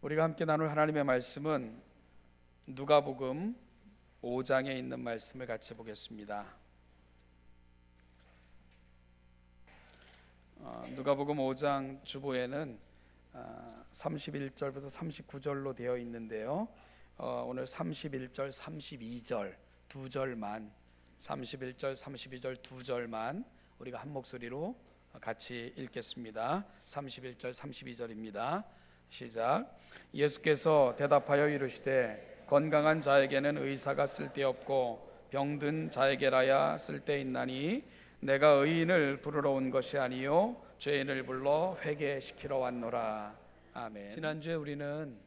우리가 함께 나눌 하나님의 말씀은 누가복음 5장에 있는 말씀을 같이 보겠습니다. 누가복음 5장 주보에는 31절부터 39절로 되어 있는데요, 오늘 31절, 32절 두 절만, 31절, 32절 두 절만 우리가 한 목소리로 같이 읽겠습니다. 31절, 32절입니다. 시작. 예수께서 대답하여 이르시되 건강한 자에게는 의사가 쓸데없고 병든 자에게라야 쓸데있나니 내가 의인을 부르러 온 것이 아니요 죄인을 불러 회개시키러 왔노라. 아멘. 지난주에 우리는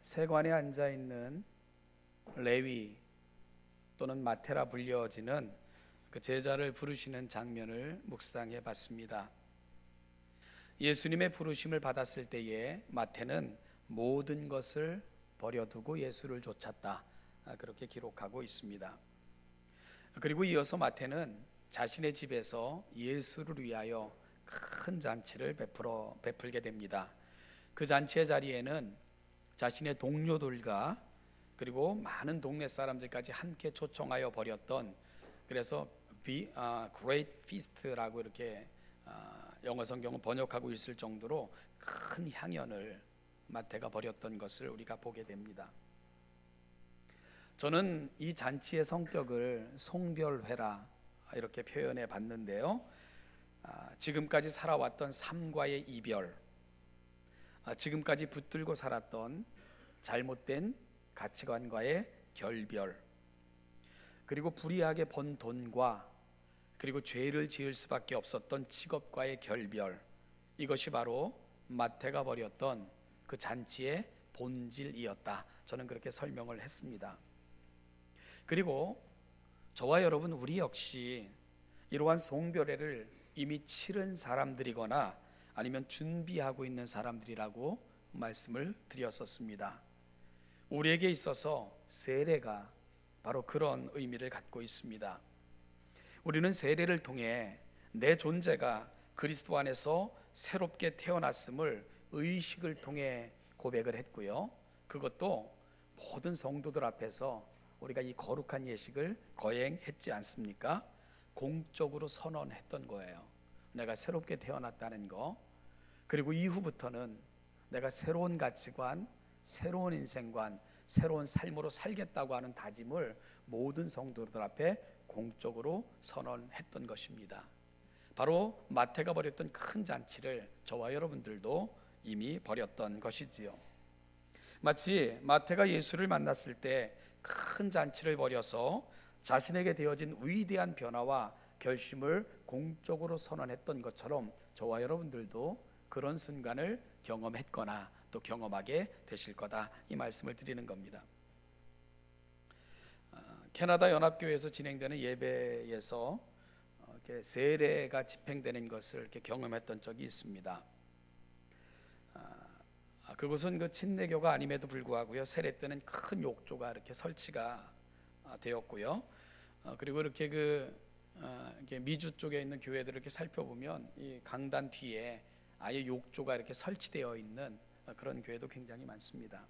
세관에 앉아있는 레위 또는 마태라 불려지는 그 제자를 부르시는 장면을 묵상해 봤습니다. 예수님의 부르심을 받았을 때에 마태는 모든 것을 버려두고 예수를 쫓았다, 그렇게 기록하고 있습니다. 그리고 이어서 마태는 자신의 집에서 예수를 위하여 큰 잔치를 베풀게 됩니다. 그 잔치의 자리에는 자신의 동료들과 그리고 많은 동네 사람들까지 함께 초청하여 벌였던, 그래서 Great Feast라고 이렇게 영어 성경은 번역하고 있을 정도로 큰 향연을 마태가 벌였던 것을 우리가 보게 됩니다. 저는 이 잔치의 성격을 송별회라 이렇게 표현해 봤는데요, 지금까지 살아왔던 삶과의 이별, 지금까지 붙들고 살았던 잘못된 가치관과의 결별, 그리고 불이하게 번 돈과 그리고 죄를 지을 수밖에 없었던 직업과의 결별, 이것이 바로 마태가 벌였던 그 잔치의 본질이었다, 저는 그렇게 설명을 했습니다. 그리고 저와 여러분, 우리 역시 이러한 송별회를 이미 치른 사람들이거나 아니면 준비하고 있는 사람들이라고 말씀을 드렸었습니다. 우리에게 있어서 세례가 바로 그런 의미를 갖고 있습니다. 우리는 세례를 통해 내 존재가 그리스도 안에서 새롭게 태어났음을 의식을 통해 고백을 했고요, 그것도 모든 성도들 앞에서 우리가 이 거룩한 예식을 거행했지 않습니까? 공적으로 선언했던 거예요. 내가 새롭게 태어났다는 거. 그리고 이후부터는 내가 새로운 가치관, 새로운 인생관, 새로운 삶으로 살겠다고 하는 다짐을 모든 성도들 앞에 공적으로 선언했던 것입니다. 바로 마태가 벌였던 큰 잔치를 저와 여러분들도 이미 벌였던 것이지요. 마치 마태가 예수를 만났을 때 큰 잔치를 벌여서 자신에게 되어진 위대한 변화와 결심을 공적으로 선언했던 것처럼 저와 여러분들도 그런 순간을 경험했거나 또 경험하게 되실 거다, 이 말씀을 드리는 겁니다. 캐나다 연합교회에서 진행되는 예배에서 이렇게 세례가 집행되는 것을 이렇게 경험했던 적이 있습니다. 그곳은 그 침례교가 아님에도 불구하고요, 세례 때는 큰 욕조가 이렇게 설치가 되었고요, 그리고 이렇게 이렇게 미주 쪽에 있는 교회들을 이렇게 살펴보면 이 강단 뒤에 아예 욕조가 이렇게 설치되어 있는 그런 교회도 굉장히 많습니다.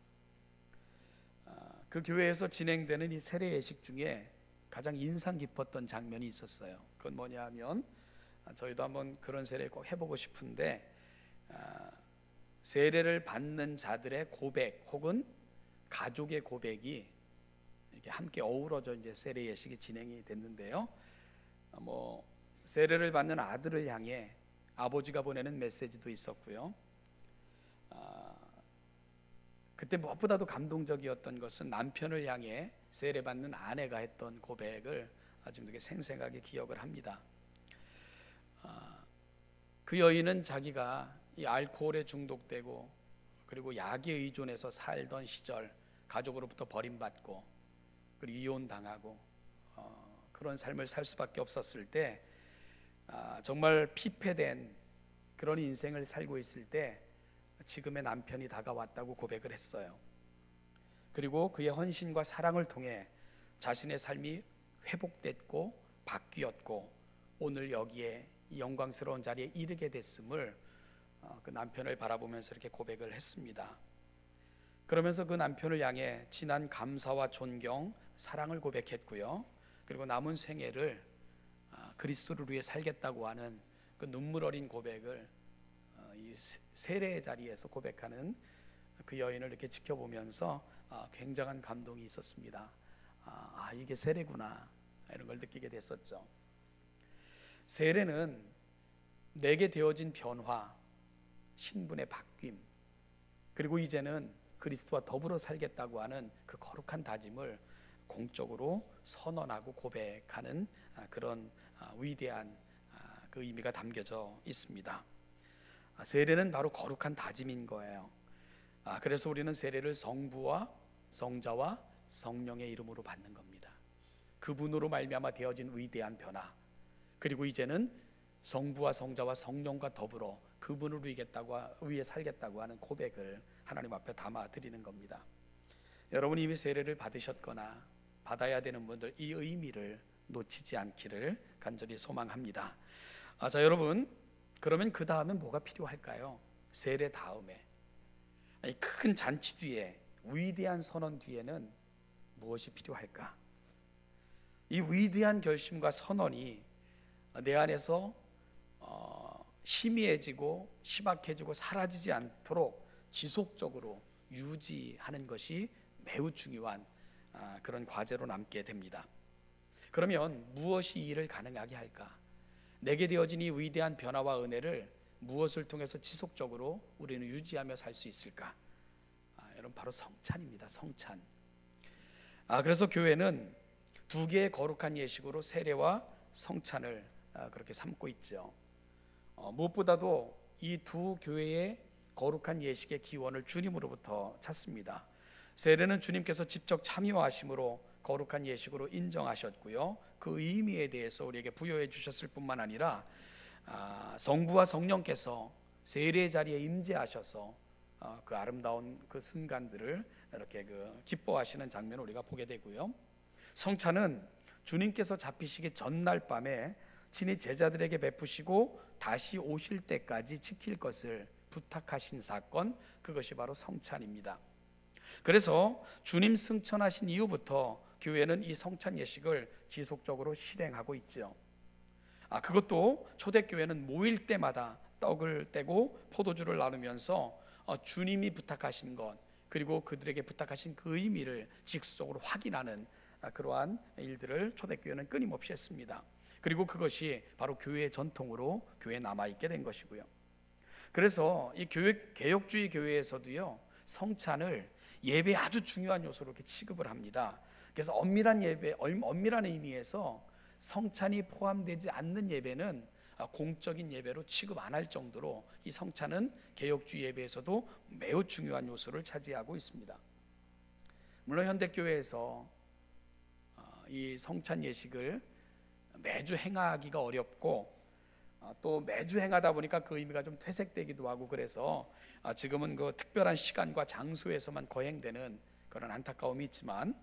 그 교회에서 진행되는 이 세례 예식 중에 가장 인상 깊었던 장면이 있었어요. 그건 뭐냐 하면, 저희도 한번 그런 세례를 꼭 해보고 싶은데, 세례를 받는 자들의 고백 혹은 가족의 고백이 이렇게 함께 어우러져 이제 세례 예식이 진행이 됐는데요, 세례를 받는 아들을 향해 아버지가 보내는 메시지도 있었고요, 그때 무엇보다도 감동적이었던 것은 남편을 향해 세례받는 아내가 했던 고백을 아주 되게 생생하게 기억을 합니다. 그 여인은 자기가 이 알코올에 중독되고 그리고 약에 의존해서 살던 시절, 가족으로부터 버림받고 그리고 이혼당하고 그런 삶을 살 수밖에 없었을 때, 정말 피폐된 그런 인생을 살고 있을 때 지금의 남편이 다가왔다고 고백을 했어요. 그리고 그의 헌신과 사랑을 통해 자신의 삶이 회복됐고 바뀌었고 오늘 여기에 이 영광스러운 자리에 이르게 됐음을 그 남편을 바라보면서 이렇게 고백을 했습니다. 그러면서 그 남편을 향해 진한 감사와 존경, 사랑을 고백했고요. 그리고 남은 생애를 그리스도를 위해 살겠다고 하는 그 눈물 어린 고백을 이 세례의 자리에서 고백하는 그 여인을 이렇게 지켜보면서 굉장한 감동이 있었습니다. 이게 세례구나, 이런 걸 느끼게 됐었죠. 세례는 내게 되어진 변화, 신분의 바뀜, 그리고 이제는 그리스도와 더불어 살겠다고 하는 그 거룩한 다짐을 공적으로 선언하고 고백하는 그런 위대한 그 의미가 담겨져 있습니다. 세례는 바로 거룩한 다짐인 거예요. 그래서 우리는 세례를 성부와 성자와 성령의 이름으로 받는 겁니다. 그분으로 말미암아 되어진 위대한 변화, 그리고 이제는 성부와 성자와 성령과 더불어 그분을 위해 살겠다고 하는 고백을 하나님 앞에 담아 드리는 겁니다. 여러분 이미 세례를 받으셨거나 받아야 되는 분들, 이 의미를 놓치지 않기를 간절히 소망합니다. 자, 여러분, 그러면 그 다음에 뭐가 필요할까요? 세례 다음에 큰 잔치 뒤에, 위대한 선언 뒤에는 무엇이 필요할까? 이 위대한 결심과 선언이 내 안에서 희미해지고 희박해지고 사라지지 않도록 지속적으로 유지하는 것이 매우 중요한 그런 과제로 남게 됩니다. 그러면 무엇이 이 일을 가능하게 할까? 내게 되어진 이 위대한 변화와 은혜를 무엇을 통해서 지속적으로 우리는 유지하며 살 수 있을까? 여러분, 바로 성찬입니다. 성찬. 그래서 교회는 두 개의 거룩한 예식으로 세례와 성찬을 그렇게 삼고 있죠. 무엇보다도 이 두 교회의 거룩한 예식의 기원을 주님으로부터 찾습니다. 세례는 주님께서 직접 참여하심으로 거룩한 예식으로 인정하셨고요, 그 의미에 대해서 우리에게 부여해 주셨을 뿐만 아니라 성부와 성령께서 세례의 자리에 임재하셔서 그 아름다운 그 순간들을 이렇게 기뻐하시는 장면을 우리가 보게 되고요, 성찬은 주님께서 잡히시기 전날 밤에 친히 제자들에게 베푸시고 다시 오실 때까지 지킬 것을 부탁하신 사건, 그것이 바로 성찬입니다. 그래서 주님 승천하신 이후부터 교회는 이 성찬 예식을 지속적으로 실행하고 있죠. 그것도 초대교회는 모일 때마다 떡을 떼고 포도주를 나누면서 주님이 부탁하신 것, 그리고 그들에게 부탁하신 그 의미를 지속적으로 확인하는 그러한 일들을 초대교회는 끊임없이 했습니다. 그리고 그것이 바로 교회의 전통으로 교회에 남아있게 된 것이고요. 그래서 이 개혁주의 교회에서도요, 성찬을 예배의 아주 중요한 요소로 이렇게 취급을 합니다. 그래서 엄밀한 의미에서 성찬이 포함되지 않는 예배는 공적인 예배로 취급 안 할 정도로 이 성찬은 개혁주의 예배에서도 매우 중요한 요소를 차지하고 있습니다. 물론 현대교회에서 이 성찬 예식을 매주 행하기가 어렵고 또 매주 행하다 보니까 그 의미가 좀 퇴색되기도 하고, 그래서 지금은 그 특별한 시간과 장소에서만 거행되는 그런 안타까움이 있지만,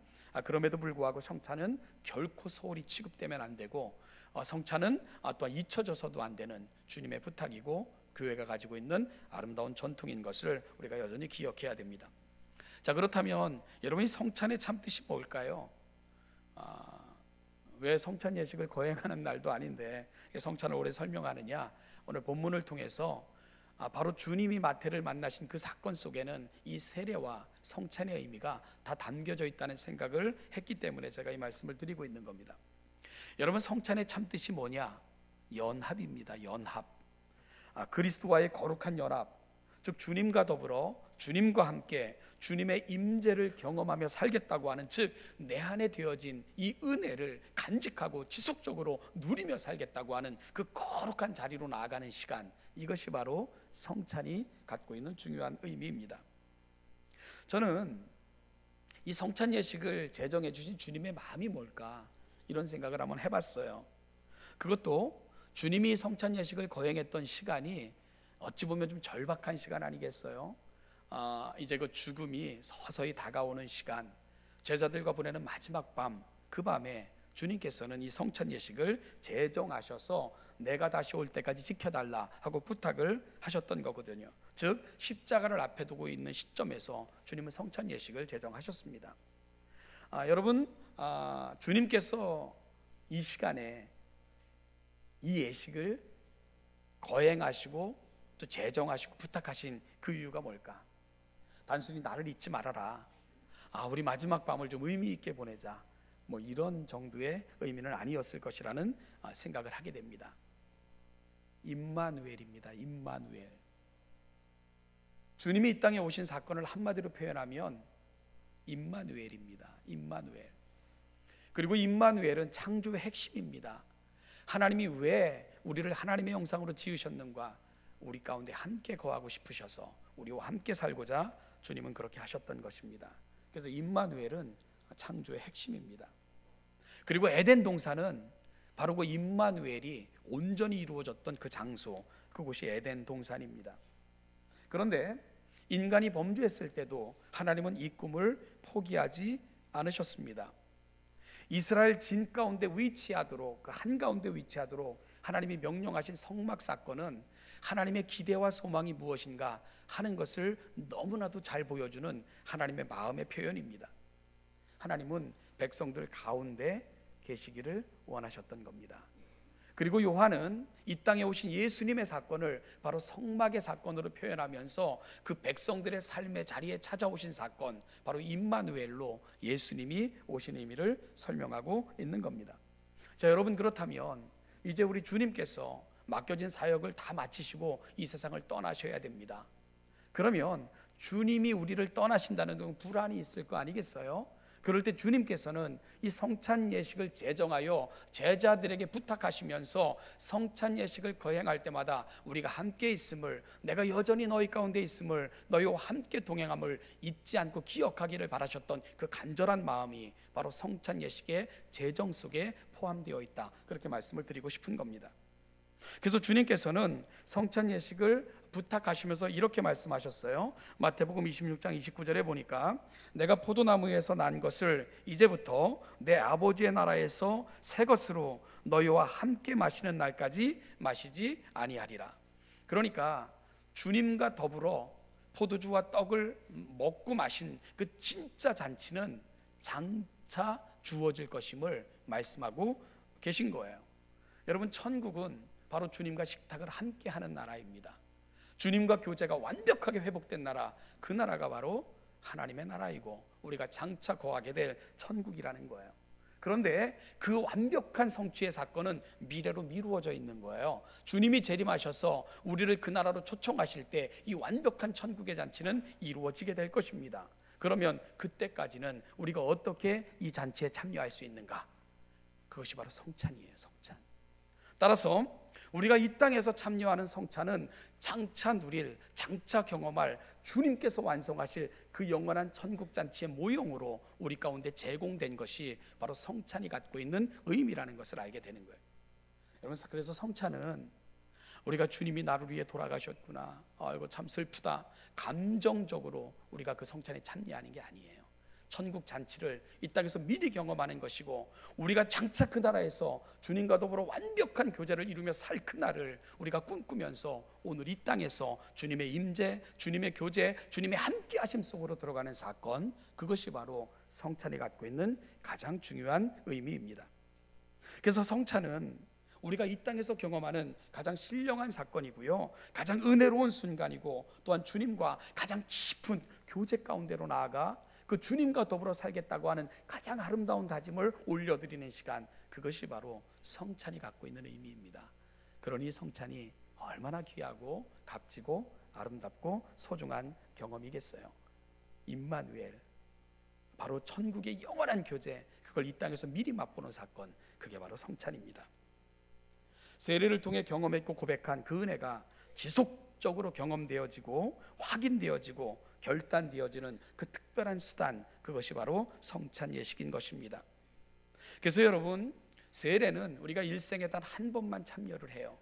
그럼에도 불구하고 성찬은 결코 소홀히 취급되면 안 되고, 성찬은 또한 잊혀져서도 안 되는 주님의 부탁이고 교회가 가지고 있는 아름다운 전통인 것을 우리가 여전히 기억해야 됩니다. 자, 그렇다면 여러분이 성찬의 참 뜻이 뭘까요? 왜 성찬 예식을 거행하는 날도 아닌데 성찬을 오래 설명하느냐? 오늘 본문을 통해서 바로 주님이 마태를 만나신 그 사건 속에는 이 세례와 성찬의 의미가 다 담겨져 있다는 생각을 했기 때문에 제가 이 말씀을 드리고 있는 겁니다. 여러분, 성찬의 참뜻이 뭐냐? 연합입니다. 연합. 그리스도와의 거룩한 연합, 즉 주님과 더불어 주님과 함께 주님의 임재를 경험하며 살겠다고 하는, 즉 내 안에 되어진 이 은혜를 간직하고 지속적으로 누리며 살겠다고 하는 그 거룩한 자리로 나아가는 시간, 이것이 바로 성찬이 갖고 있는 중요한 의미입니다. 저는 이 성찬 예식을 제정해 주신 주님의 마음이 뭘까, 이런 생각을 한번 해봤어요. 그것도 주님이 성찬 예식을 거행했던 시간이 어찌 보면 좀 절박한 시간 아니겠어요? 이제 그 죽음이 서서히 다가오는 시간, 제자들과 보내는 마지막 밤, 그 밤에 주님께서는 이 성찬 예식을 제정하셔서 내가 다시 올 때까지 지켜달라 하고 부탁을 하셨던 거거든요. 즉 십자가를 앞에 두고 있는 시점에서 주님은 성찬 예식을 제정하셨습니다. 여러분, 주님께서 이 시간에 이 예식을 거행하시고 또 제정하시고 부탁하신 그 이유가 뭘까? 단순히 나를 잊지 말아라, 우리 마지막 밤을 좀 의미 있게 보내자, 뭐 이런 정도의 의미는 아니었을 것이라는 생각을 하게 됩니다. 임마누엘입니다. 임마누엘. 주님이 이 땅에 오신 사건을 한마디로 표현하면 임마누엘입니다. 임마누엘. 그리고 임마누엘은 창조의 핵심입니다. 하나님이 왜 우리를 하나님의 형상으로 지으셨는가? 우리 가운데 함께 거하고 싶으셔서 우리와 함께 살고자 주님은 그렇게 하셨던 것입니다. 그래서 임마누엘은 창조의 핵심입니다. 그리고 에덴 동산은 바로 그 임마누엘이 온전히 이루어졌던 그 장소, 그곳이 에덴 동산입니다. 그런데 인간이 범죄했을 때도 하나님은 이 꿈을 포기하지 않으셨습니다. 이스라엘 진 가운데 위치하도록, 그 한가운데 위치하도록 하나님이 명령하신 성막 사건은 하나님의 기대와 소망이 무엇인가 하는 것을 너무나도 잘 보여주는 하나님의 마음의 표현입니다. 하나님은 백성들 가운데 계시기를 원하셨던 겁니다. 그리고 요한은 이 땅에 오신 예수님의 사건을 바로 성막의 사건으로 표현하면서 그 백성들의 삶의 자리에 찾아오신 사건, 바로 임마누엘로 예수님이 오신 의미를 설명하고 있는 겁니다. 자, 여러분, 그렇다면 이제 우리 주님께서 맡겨진 사역을 다 마치시고 이 세상을 떠나셔야 됩니다. 그러면 주님이 우리를 떠나신다는 등 불안이 있을 거 아니겠어요? 그럴 때 주님께서는 이 성찬 예식을 제정하여 제자들에게 부탁하시면서 성찬 예식을 거행할 때마다 우리가 함께 있음을, 내가 여전히 너희 가운데 있음을, 너희와 함께 동행함을 잊지 않고 기억하기를 바라셨던 그 간절한 마음이 바로 성찬 예식의 제정 속에 포함되어 있다, 그렇게 말씀을 드리고 싶은 겁니다. 그래서 주님께서는 성찬 예식을 부탁하시면서 이렇게 말씀하셨어요. 마태복음 26장 29절에 보니까 내가 포도나무에서 난 것을 이제부터 내 아버지의 나라에서 새 것으로 너희와 함께 마시는 날까지 마시지 아니하리라. 그러니까 주님과 더불어 포도주와 떡을 먹고 마신 그 진짜 잔치는 장차 주어질 것임을 말씀하고 계신 거예요. 여러분, 천국은 바로 주님과 식탁을 함께 하는 나라입니다. 주님과 교제가 완벽하게 회복된 나라, 그 나라가 바로 하나님의 나라이고 우리가 장차 거하게 될 천국이라는 거예요. 그런데 그 완벽한 성취의 사건은 미래로 미루어져 있는 거예요. 주님이 재림하셔서 우리를 그 나라로 초청하실 때 이 완벽한 천국의 잔치는 이루어지게 될 것입니다. 그러면 그때까지는 우리가 어떻게 이 잔치에 참여할 수 있는가? 그것이 바로 성찬이에요. 성찬. 따라서 우리가 이 땅에서 참여하는 성찬은 장차 누릴, 장차 경험할 주님께서 완성하실 그 영원한 천국잔치의 모형으로 우리 가운데 제공된 것이 바로 성찬이 갖고 있는 의미라는 것을 알게 되는 거예요. 여러분, 그래서 성찬은 우리가 주님이 나를 위해 돌아가셨구나, 이거 참 슬프다, 감정적으로 우리가 그 성찬에 참여하는 게 아니에요. 천국 잔치를 이 땅에서 미리 경험하는 것이고 우리가 장차 그 나라에서 주님과 더불어 완벽한 교제를 이루며 살 그날을 우리가 꿈꾸면서 오늘 이 땅에서 주님의 임재, 주님의 교제, 주님의 함께하심 속으로 들어가는 사건, 그것이 바로 성찬이 갖고 있는 가장 중요한 의미입니다. 그래서 성찬은 우리가 이 땅에서 경험하는 가장 신령한 사건이고요, 가장 은혜로운 순간이고 또한 주님과 가장 깊은 교제 가운데로 나아가 그 주님과 더불어 살겠다고 하는 가장 아름다운 다짐을 올려드리는 시간, 그것이 바로 성찬이 갖고 있는 의미입니다. 그러니 성찬이 얼마나 귀하고 값지고 아름답고 소중한 경험이겠어요. 임마누엘, 바로 천국의 영원한 교제, 그걸 이 땅에서 미리 맛보는 사건, 그게 바로 성찬입니다. 세례를 통해 경험했고 고백한 그 은혜가 지속적으로 경험되어지고 확인되어지고 결단되어지는 그 특별한 수단, 그것이 바로 성찬 예식인 것입니다. 그래서 여러분, 세례는 우리가 일생에 단 한 번만 참여를 해요.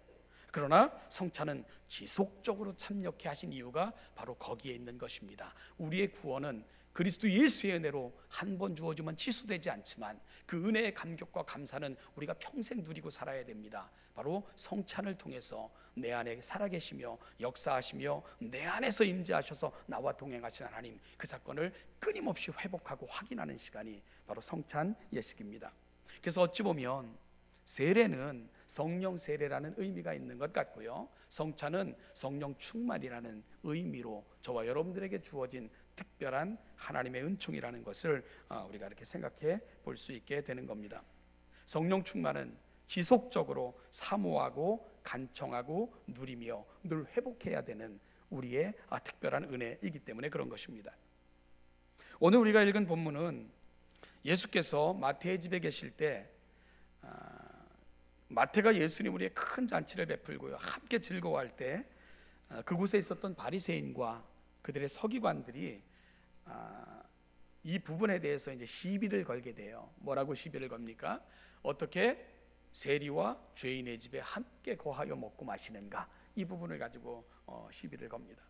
그러나 성찬은 지속적으로 참여케 하신 이유가 바로 거기에 있는 것입니다. 우리의 구원은 그리스도 예수의 은혜로 한 번 주어지면 취소되지 않지만 그 은혜의 감격과 감사는 우리가 평생 누리고 살아야 됩니다. 바로 성찬을 통해서 내 안에 살아계시며 역사하시며 내 안에서 임재하셔서 나와 동행하신 하나님, 그 사건을 끊임없이 회복하고 확인하는 시간이 바로 성찬 예식입니다. 그래서 어찌 보면 세례는 성령 세례라는 의미가 있는 것 같고요, 성찬은 성령 충만이라는 의미로 저와 여러분들에게 주어진 특별한 하나님의 은총이라는 것을 우리가 이렇게 생각해 볼 수 있게 되는 겁니다. 성령 충만은 지속적으로 사모하고 간청하고 누리며 늘 회복해야 되는 우리의 특별한 은혜이기 때문에 그런 것입니다. 오늘 우리가 읽은 본문은 예수께서 마태의 집에 계실 때 마태가 예수님 우리의 큰 잔치를 베풀고요, 함께 즐거워할 때 그곳에 있었던 바리새인과 그들의 서기관들이 이 부분에 대해서 이제 시비를 걸게 돼요. 뭐라고 시비를 겁니까? 어떻게 세리와 죄인의 집에 함께 거하여 먹고 마시는가? 이 부분을 가지고 시비를 겁니다.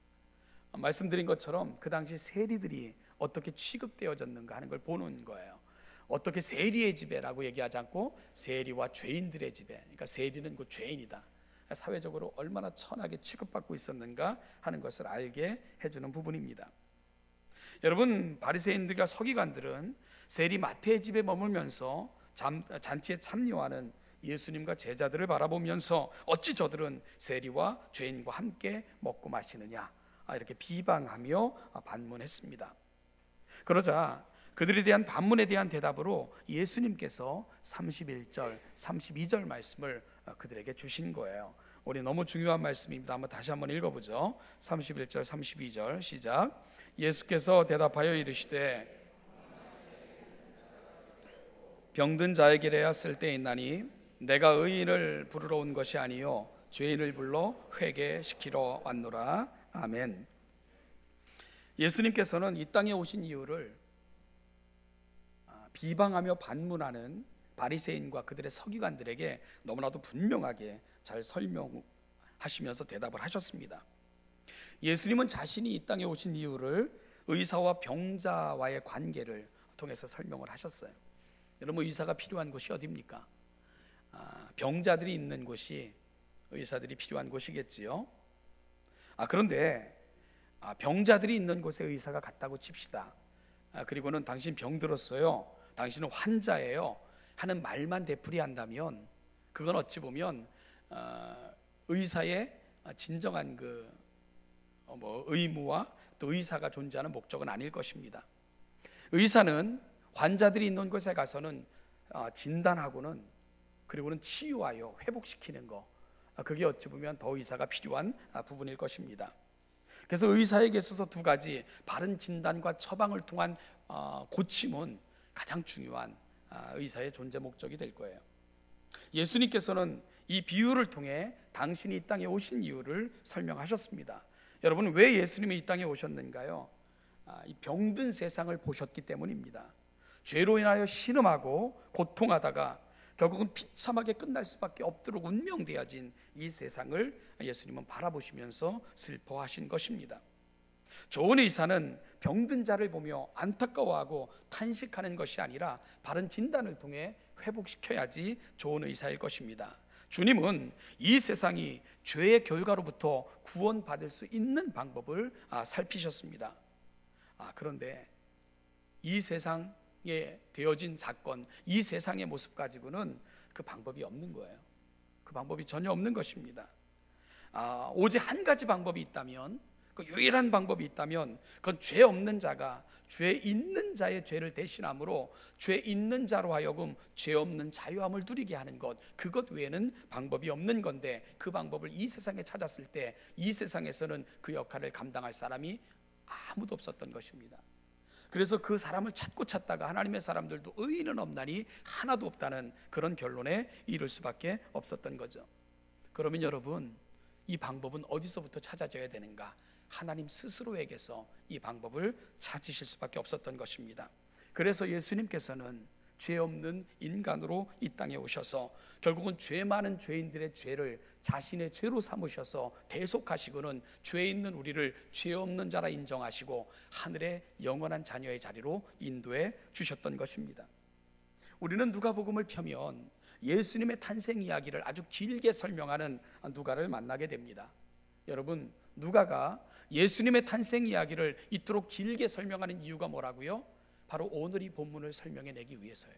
말씀드린 것처럼 그 당시 세리들이 어떻게 취급되어졌는가 하는 걸 보는 거예요. 어떻게 세리의 집에라고 얘기하지 않고 세리와 죄인들의 집에, 그러니까 세리는 그 죄인이다, 사회적으로 얼마나 천하게 취급받고 있었는가 하는 것을 알게 해주는 부분입니다. 여러분, 바리새인들과 서기관들은 세리 마태의 집에 머물면서 잔치에 참여하는 예수님과 제자들을 바라보면서 어찌 저들은 세리와 죄인과 함께 먹고 마시느냐, 이렇게 비방하며 반문했습니다. 그러자 그들에 대한 반문에 대한 대답으로 예수님께서 31절, 32절 말씀을 그들에게 주신 거예요. 우리 너무 중요한 말씀입니다. 한번 다시 한번 읽어보죠. 31절, 32절 시작. 예수께서 대답하여 이르시되 병든 자에게래야 쓸데있나니 내가 의인을 부르러 온 것이 아니요 죄인을 불러 회개시키러 왔노라. 아멘. 예수님께서는 이 땅에 오신 이유를 비방하며 반문하는 바리새인과 그들의 서기관들에게 너무나도 분명하게 잘 설명하시면서 대답을 하셨습니다. 예수님은 자신이 이 땅에 오신 이유를 의사와 병자와의 관계를 통해서 설명을 하셨어요. 여러분, 의사가 필요한 곳이 어디입니까? 병자들이 있는 곳이 의사들이 필요한 곳이겠지요. 그런데 병자들이 있는 곳에 의사가 갔다고 칩시다. 그리고는 당신 병들었어요, 당신은 환자예요 하는 말만 되풀이한다면 그건 어찌 보면 의사의 진정한 의무와 또 의사가 존재하는 목적은 아닐 것입니다. 의사는 환자들이 있는 곳에 가서는 진단하고는 그리고는 치유하여 회복시키는 거, 그게 어찌 보면 더 의사가 필요한 부분일 것입니다. 그래서 의사에게 있어서 두 가지, 바른 진단과 처방을 통한 고침은 가장 중요한 의사의 존재 목적이 될 거예요. 예수님께서는 이 비유를 통해 당신이 이 땅에 오신 이유를 설명하셨습니다. 여러분, 왜 예수님이 이 땅에 오셨는가요? 이 병든 세상을 보셨기 때문입니다. 죄로 인하여 신음하고 고통하다가 결국은 비참하게 끝날 수밖에 없도록 운명되어진 이 세상을 예수님은 바라보시면서 슬퍼하신 것입니다. 좋은 의사는 병든 자를 보며 안타까워하고 탄식하는 것이 아니라 바른 진단을 통해 회복시켜야지 좋은 의사일 것입니다. 주님은 이 세상이 죄의 결과로부터 구원받을 수 있는 방법을 살피셨습니다. 그런데 이 세상에 되어진 사건, 이 세상의 모습 가지고는 그 방법이 없는 거예요. 그 방법이 전혀 없는 것입니다. 오직 한 가지 방법이 있다면, 그 유일한 방법이 있다면 그건 죄 없는 자가 죄 있는 자의 죄를 대신함으로 죄 있는 자로 하여금 죄 없는 자유함을 누리게 하는 것, 그것 외에는 방법이 없는 건데, 그 방법을 이 세상에 찾았을 때 이 세상에서는 그 역할을 감당할 사람이 아무도 없었던 것입니다. 그래서 그 사람을 찾다가 하나님의 사람들도 의인은 없나니 하나도 없다는 그런 결론에 이를 수밖에 없었던 거죠. 그러면 여러분, 이 방법은 어디서부터 찾아져야 되는가? 하나님 스스로에게서 이 방법을 찾으실 수밖에 없었던 것입니다. 그래서 예수님께서는 죄 없는 인간으로 이 땅에 오셔서 결국은 죄 많은 죄인들의 죄를 자신의 죄로 삼으셔서 대속하시고는 죄 있는 우리를 죄 없는 자라 인정하시고 하늘의 영원한 자녀의 자리로 인도해 주셨던 것입니다. 우리는 누가복음을 펴면 예수님의 탄생 이야기를 아주 길게 설명하는 누가를 만나게 됩니다. 여러분, 누가가 예수님의 탄생 이야기를 이토록 길게 설명하는 이유가 뭐라고요? 바로 오늘 이 본문을 설명해 내기 위해서예요.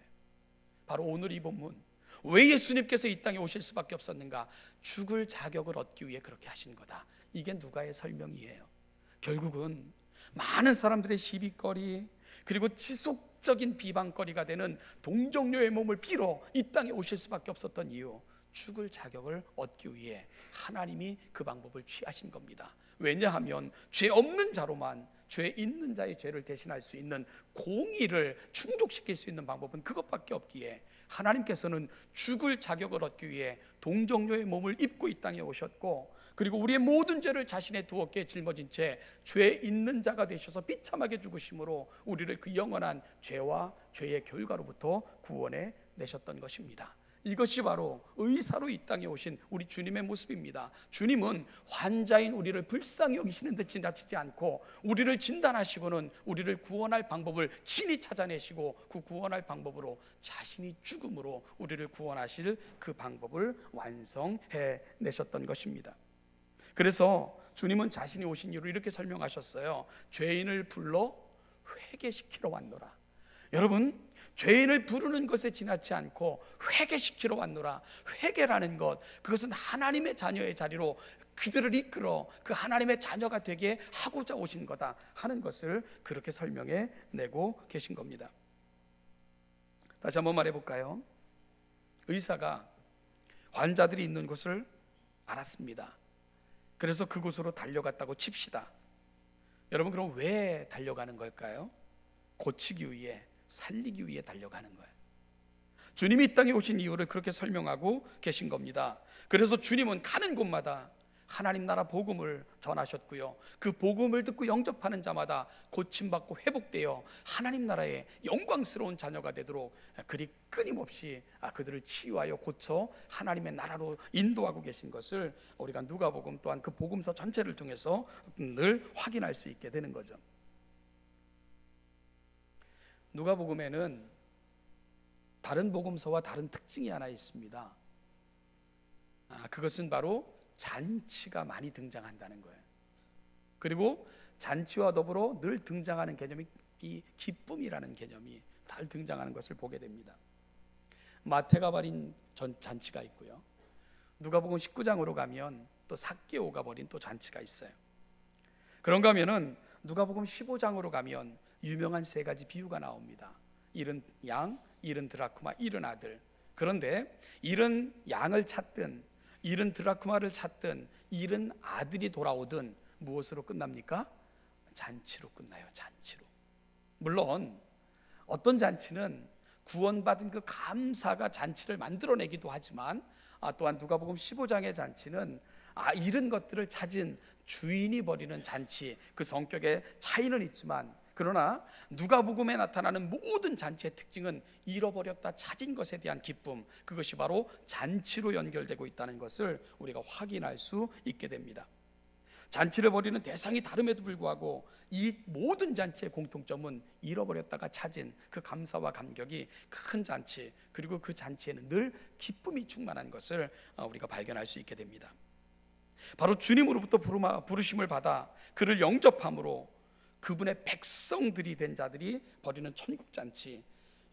바로 오늘 이 본문, 왜 예수님께서 이 땅에 오실 수밖에 없었는가? 죽을 자격을 얻기 위해 그렇게 하신 거다. 이게 누가의 설명이에요. 결국은 많은 사람들의 시비거리, 그리고 지속적인 비방거리가 되는 동정녀의 몸을 빌어 이 땅에 오실 수밖에 없었던 이유, 죽을 자격을 얻기 위해 하나님이 그 방법을 취하신 겁니다. 왜냐하면 죄 없는 자로만 죄 있는 자의 죄를 대신할 수 있는 공의를 충족시킬 수 있는 방법은 그것밖에 없기에 하나님께서는 죽을 자격을 얻기 위해 동정녀의 몸을 입고 이 땅에 오셨고, 그리고 우리의 모든 죄를 자신의 두 어깨에 짊어진 채 죄 있는 자가 되셔서 비참하게 죽으심으로 우리를 그 영원한 죄와 죄의 결과로부터 구원해 내셨던 것입니다. 이것이 바로 의사로 이 땅에 오신 우리 주님의 모습입니다. 주님은 환자인 우리를 불쌍히 여기시는 듯 지나치지 않고 우리를 진단하시고는 우리를 구원할 방법을 친히 찾아내시고 그 구원할 방법으로 자신이 죽음으로 우리를 구원하실 그 방법을 완성해 내셨던 것입니다. 그래서 주님은 자신이 오신 이유를 이렇게 설명하셨어요. 죄인을 불러 회개시키러 왔노라. 여러분, 죄인을 부르는 것에 지나치 않고 회개시키러 왔노라. 회개라는 것, 그것은 하나님의 자녀의 자리로 그들을 이끌어 그 하나님의 자녀가 되게 하고자 오신 거다 하는 것을 그렇게 설명해 내고 계신 겁니다. 다시 한번 말해볼까요? 의사가 환자들이 있는 곳을 알았습니다. 그래서 그곳으로 달려갔다고 칩시다. 여러분, 그럼 왜 달려가는 걸까요? 고치기 위해, 살리기 위해 달려가는 거예요. 주님이 이 땅에 오신 이유를 그렇게 설명하고 계신 겁니다. 그래서 주님은 가는 곳마다 하나님 나라 복음을 전하셨고요, 그 복음을 듣고 영접하는 자마다 고침받고 회복되어 하나님 나라의 영광스러운 자녀가 되도록 그리 끊임없이 그들을 치유하여 고쳐 하나님의 나라로 인도하고 계신 것을 우리가 누가복음 또한 그 복음서 전체를 통해서 늘 확인할 수 있게 되는 거죠. 누가복음에는 다른 복음서와 다른 특징이 하나 있습니다. 그것은 바로 잔치가 많이 등장한다는 거예요. 그리고 잔치와 더불어 늘 등장하는 개념이 이 기쁨이라는 개념이 잘 등장하는 것을 보게 됩니다. 마태가 벌인 잔치가 있고요, 누가복음 19장으로 가면 또 삭개오가 벌인 또 잔치가 있어요. 그런가 하면은 누가복음 15장으로 가면 유명한 세 가지 비유가 나옵니다. 잃은 양, 잃은 드라크마, 잃은 아들. 그런데 잃은 양을 찾든 잃은 드라크마를 찾든 잃은 아들이 돌아오든 무엇으로 끝납니까? 잔치로 끝나요. 잔치로. 물론 어떤 잔치는 구원받은 그 감사가 잔치를 만들어내기도 하지만 또한 누가복음 15장의 잔치는 잃은 것들을 찾은 주인이 벌이는 잔치, 그 성격의 차이는 있지만, 그러나 누가복음에 나타나는 모든 잔치의 특징은 잃어버렸다 찾은 것에 대한 기쁨, 그것이 바로 잔치로 연결되고 있다는 것을 우리가 확인할 수 있게 됩니다. 잔치를 벌이는 대상이 다름에도 불구하고 이 모든 잔치의 공통점은 잃어버렸다가 찾은 그 감사와 감격이 큰 잔치, 그리고 그 잔치에는 늘 기쁨이 충만한 것을 우리가 발견할 수 있게 됩니다. 바로 주님으로부터 부르심을 받아 그를 영접함으로 그분의 백성들이 된 자들이 벌이는 천국잔치,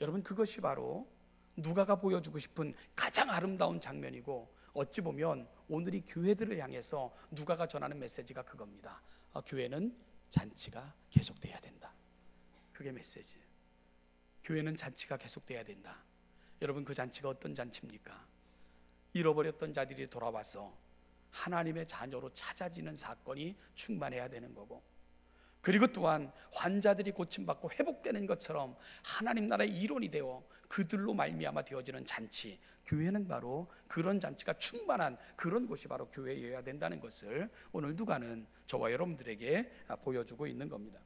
여러분, 그것이 바로 누가가 보여주고 싶은 가장 아름다운 장면이고, 어찌 보면 오늘 이 교회들을 향해서 누가가 전하는 메시지가 그겁니다. 교회는 잔치가 계속돼야 된다. 그게 메시지예요. 교회는 잔치가 계속돼야 된다. 여러분, 그 잔치가 어떤 잔치입니까? 잃어버렸던 자들이 돌아와서 하나님의 자녀로 찾아지는 사건이 충만해야 되는 거고, 그리고 또한 환자들이 고침받고 회복되는 것처럼 하나님 나라의 일원이 되어 그들로 말미암아 되어지는 잔치, 교회는 바로 그런 잔치가 충만한 그런 곳이 바로 교회여야 된다는 것을 오늘 누가는 저와 여러분들에게 보여주고 있는 겁니다.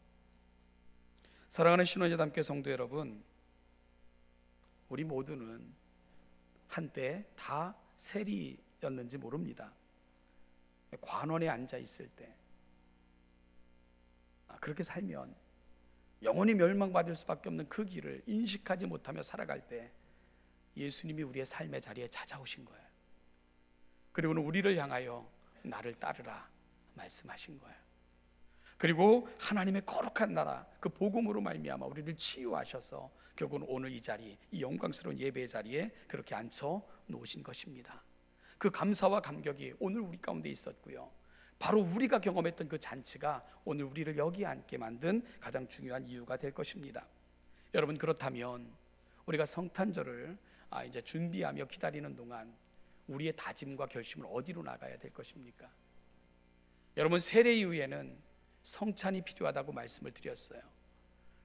사랑하는 신혼여담교회 성도 여러분, 우리 모두는 한때 다 세리였는지 모릅니다. 관원에 앉아 있을 때 그렇게 살면 영원히 멸망받을 수밖에 없는 그 길을 인식하지 못하며 살아갈 때 예수님이 우리의 삶의 자리에 찾아오신 거예요. 그리고는 우리를 향하여 나를 따르라 말씀하신 거예요. 그리고 하나님의 거룩한 나라 그 복음으로 말미암아 우리를 치유하셔서 결국은 오늘 이 자리, 이 영광스러운 예배의 자리에 그렇게 앉혀 놓으신 것입니다. 그 감사와 감격이 오늘 우리 가운데 있었고요, 바로 우리가 경험했던 그 잔치가 오늘 우리를 여기 앉게 만든 가장 중요한 이유가 될 것입니다. 여러분, 그렇다면 우리가 성탄절을 이제 준비하며 기다리는 동안 우리의 다짐과 결심을 어디로 나가야 될 것입니까? 여러분, 세례 이후에는 성찬이 필요하다고 말씀을 드렸어요.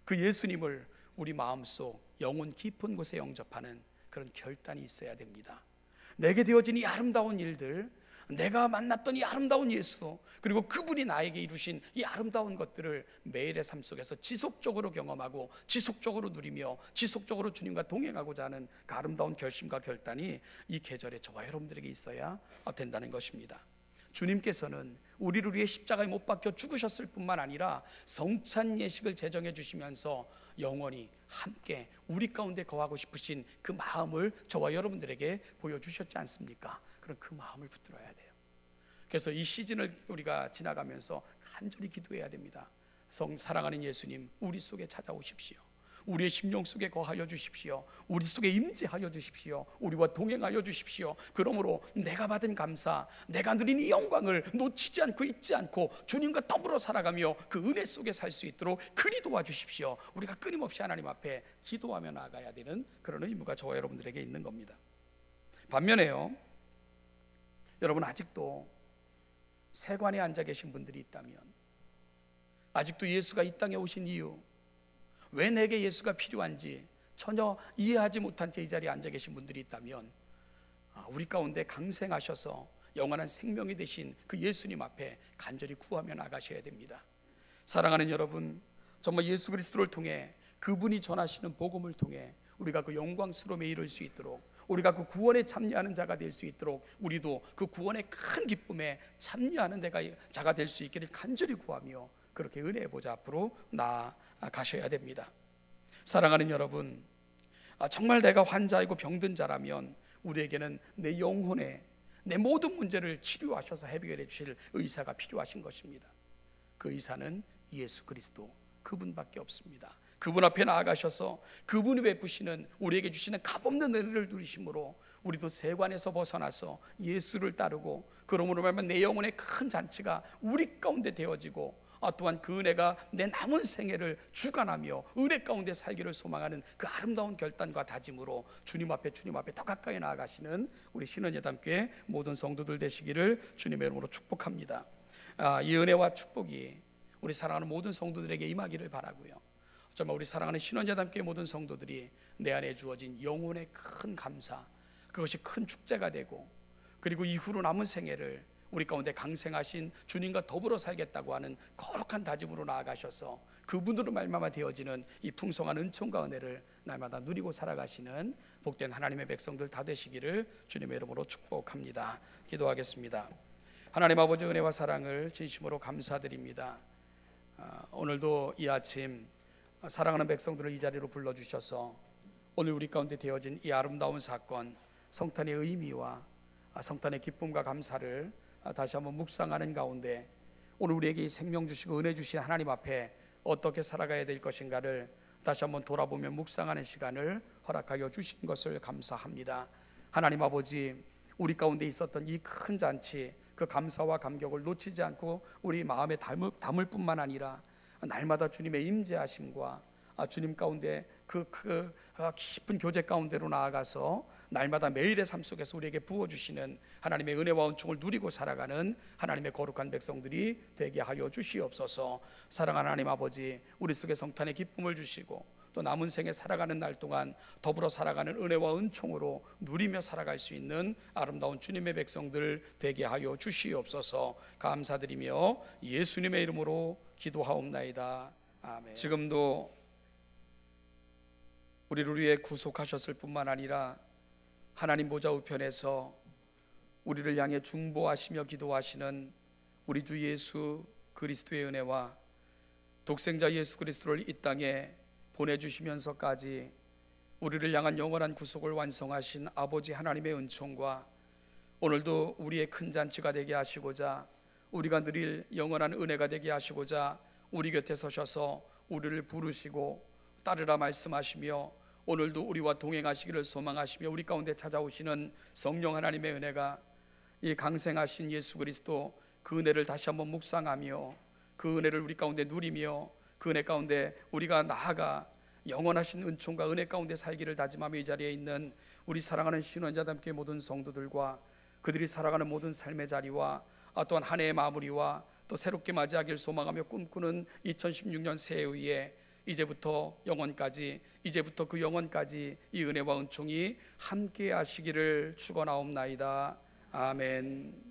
그 예수님을 우리 마음속 영혼 깊은 곳에 영접하는 그런 결단이 있어야 됩니다. 내게 되어진 이 아름다운 일들, 내가 만났던 이 아름다운 예수, 그리고 그분이 나에게 이루신 이 아름다운 것들을 매일의 삶 속에서 지속적으로 경험하고 지속적으로 누리며 지속적으로 주님과 동행하고자 하는 그 아름다운 결심과 결단이 이 계절에 저와 여러분들에게 있어야 된다는 것입니다. 주님께서는 우리를 위해 십자가에 못 박혀 죽으셨을 뿐만 아니라 성찬 예식을 제정해 주시면서 영원히 함께 우리 가운데 거하고 싶으신 그 마음을 저와 여러분들에게 보여주셨지 않습니까? 그럼 그 마음을 붙들어야 돼요. 그래서 이 시즌을 우리가 지나가면서 간절히 기도해야 됩니다. 사랑하는 예수님, 우리 속에 찾아오십시오. 우리의 심령 속에 거하여 주십시오. 우리 속에 임재하여 주십시오. 우리와 동행하여 주십시오. 그러므로 내가 받은 감사, 내가 누린 이 영광을 놓치지 않고 잊지 않고 주님과 더불어 살아가며 그 은혜 속에 살 수 있도록 그리 도와주십시오. 우리가 끊임없이 하나님 앞에 기도하며 나아가야 되는 그런 의무가 저와 여러분들에게 있는 겁니다. 반면에요, 여러분, 아직도 세관에 앉아 계신 분들이 있다면, 아직도 예수가 이 땅에 오신 이유, 왜 내게 예수가 필요한지 전혀 이해하지 못한 채 이 자리에 앉아 계신 분들이 있다면, 우리 가운데 강생하셔서 영원한 생명이 되신 그 예수님 앞에 간절히 구하며 나가셔야 됩니다. 사랑하는 여러분, 정말 예수 그리스도를 통해 그분이 전하시는 복음을 통해 우리가 그 영광스러움에 이를 수 있도록, 우리가 그 구원에 참여하는 자가 될 수 있도록, 우리도 그 구원의 큰 기쁨에 참여하는 자가 될 수 있기를 간절히 구하며 그렇게 은혜의 보좌 앞으로 나아가셔야 됩니다. 사랑하는 여러분, 정말 내가 환자이고 병든 자라면 우리에게는 내 영혼에 내 모든 문제를 치료하셔서 해결해 주실 의사가 필요하신 것입니다. 그 의사는 예수 그리스도, 그분밖에 없습니다. 그분 앞에 나아가셔서 그분이 베푸시는, 우리에게 주시는 값없는 은혜를 누리심으로 우리도 세관에서 벗어나서 예수를 따르고, 그러므로 말하면 내 영혼의 큰 잔치가 우리 가운데 되어지고, 또한 그 은혜가 내 남은 생애를 주관하며 은혜 가운데 살기를 소망하는 그 아름다운 결단과 다짐으로 주님 앞에 더 가까이 나아가시는 우리 신원예담교회 모든 성도들 되시기를 주님의 이름으로 축복합니다. 이 은혜와 축복이 우리 사랑하는 모든 성도들에게 임하기를 바라고요, 정말 우리 사랑하는 신원예담교회 모든 성도들이 내 안에 주어진 영혼의 큰 감사, 그것이 큰 축제가 되고, 그리고 이후로 남은 생애를 우리 가운데 강생하신 주님과 더불어 살겠다고 하는 거룩한 다짐으로 나아가셔서 그분으로 말미암아 되어지는 이 풍성한 은총과 은혜를 날마다 누리고 살아가시는 복된 하나님의 백성들 다 되시기를 주님의 이름으로 축복합니다. 기도하겠습니다. 하나님 아버지, 은혜와 사랑을 진심으로 감사드립니다. 오늘도 이 아침 사랑하는 백성들을 이 자리로 불러주셔서 오늘 우리 가운데 되어진 이 아름다운 사건, 성탄의 의미와 성탄의 기쁨과 감사를 다시 한번 묵상하는 가운데 오늘 우리에게 이 생명 주시고 은혜 주신 하나님 앞에 어떻게 살아가야 될 것인가를 다시 한번 돌아보며 묵상하는 시간을 허락하여 주신 것을 감사합니다. 하나님 아버지, 우리 가운데 있었던 이 큰 잔치, 그 감사와 감격을 놓치지 않고 우리 마음에 담을 뿐만 아니라 날마다 주님의 임재하심과 주님 가운데 그 깊은 교제 가운데로 나아가서 날마다 매일의 삶 속에서 우리에게 부어주시는 하나님의 은혜와 은총을 누리고 살아가는 하나님의 거룩한 백성들이 되게 하여 주시옵소서. 사랑하는 하나님 아버지, 우리 속에 성탄의 기쁨을 주시고 또 남은 생에 살아가는 날 동안 더불어 살아가는 은혜와 은총으로 누리며 살아갈 수 있는 아름다운 주님의 백성들 되게 하여 주시옵소서. 감사드리며 예수님의 이름으로 기도하옵나이다. 아멘. 지금도 우리를 위해 구속하셨을 뿐만 아니라 하나님 보좌 우편에서 우리를 향해 중보하시며 기도하시는 우리 주 예수 그리스도의 은혜와 독생자 예수 그리스도를 이 땅에 보내주시면서까지 우리를 향한 영원한 구속을 완성하신 아버지 하나님의 은총과 오늘도 우리의 큰 잔치가 되게 하시고자, 우리가 누릴 영원한 은혜가 되게 하시고자 우리 곁에 서셔서 우리를 부르시고 따르라 말씀하시며 오늘도 우리와 동행하시기를 소망하시며 우리 가운데 찾아오시는 성령 하나님의 은혜가, 이 강생하신 예수 그리스도 그 은혜를 다시 한번 묵상하며 그 은혜를 우리 가운데 누리며 그 은혜 가운데 우리가 나아가 영원하신 은총과 은혜 가운데 살기를 다짐하며 이 자리에 있는 우리 사랑하는 신원자담교회 모든 성도들과 그들이 살아가는 모든 삶의 자리와 또한 한 해의 마무리와 또 새롭게 맞이하길 소망하며 꿈꾸는 2016년 새해의 이제부터 영원까지, 이제부터 그 영원까지 이 은혜와 은총이 함께 하시기를 축원하옵나이다. 아멘.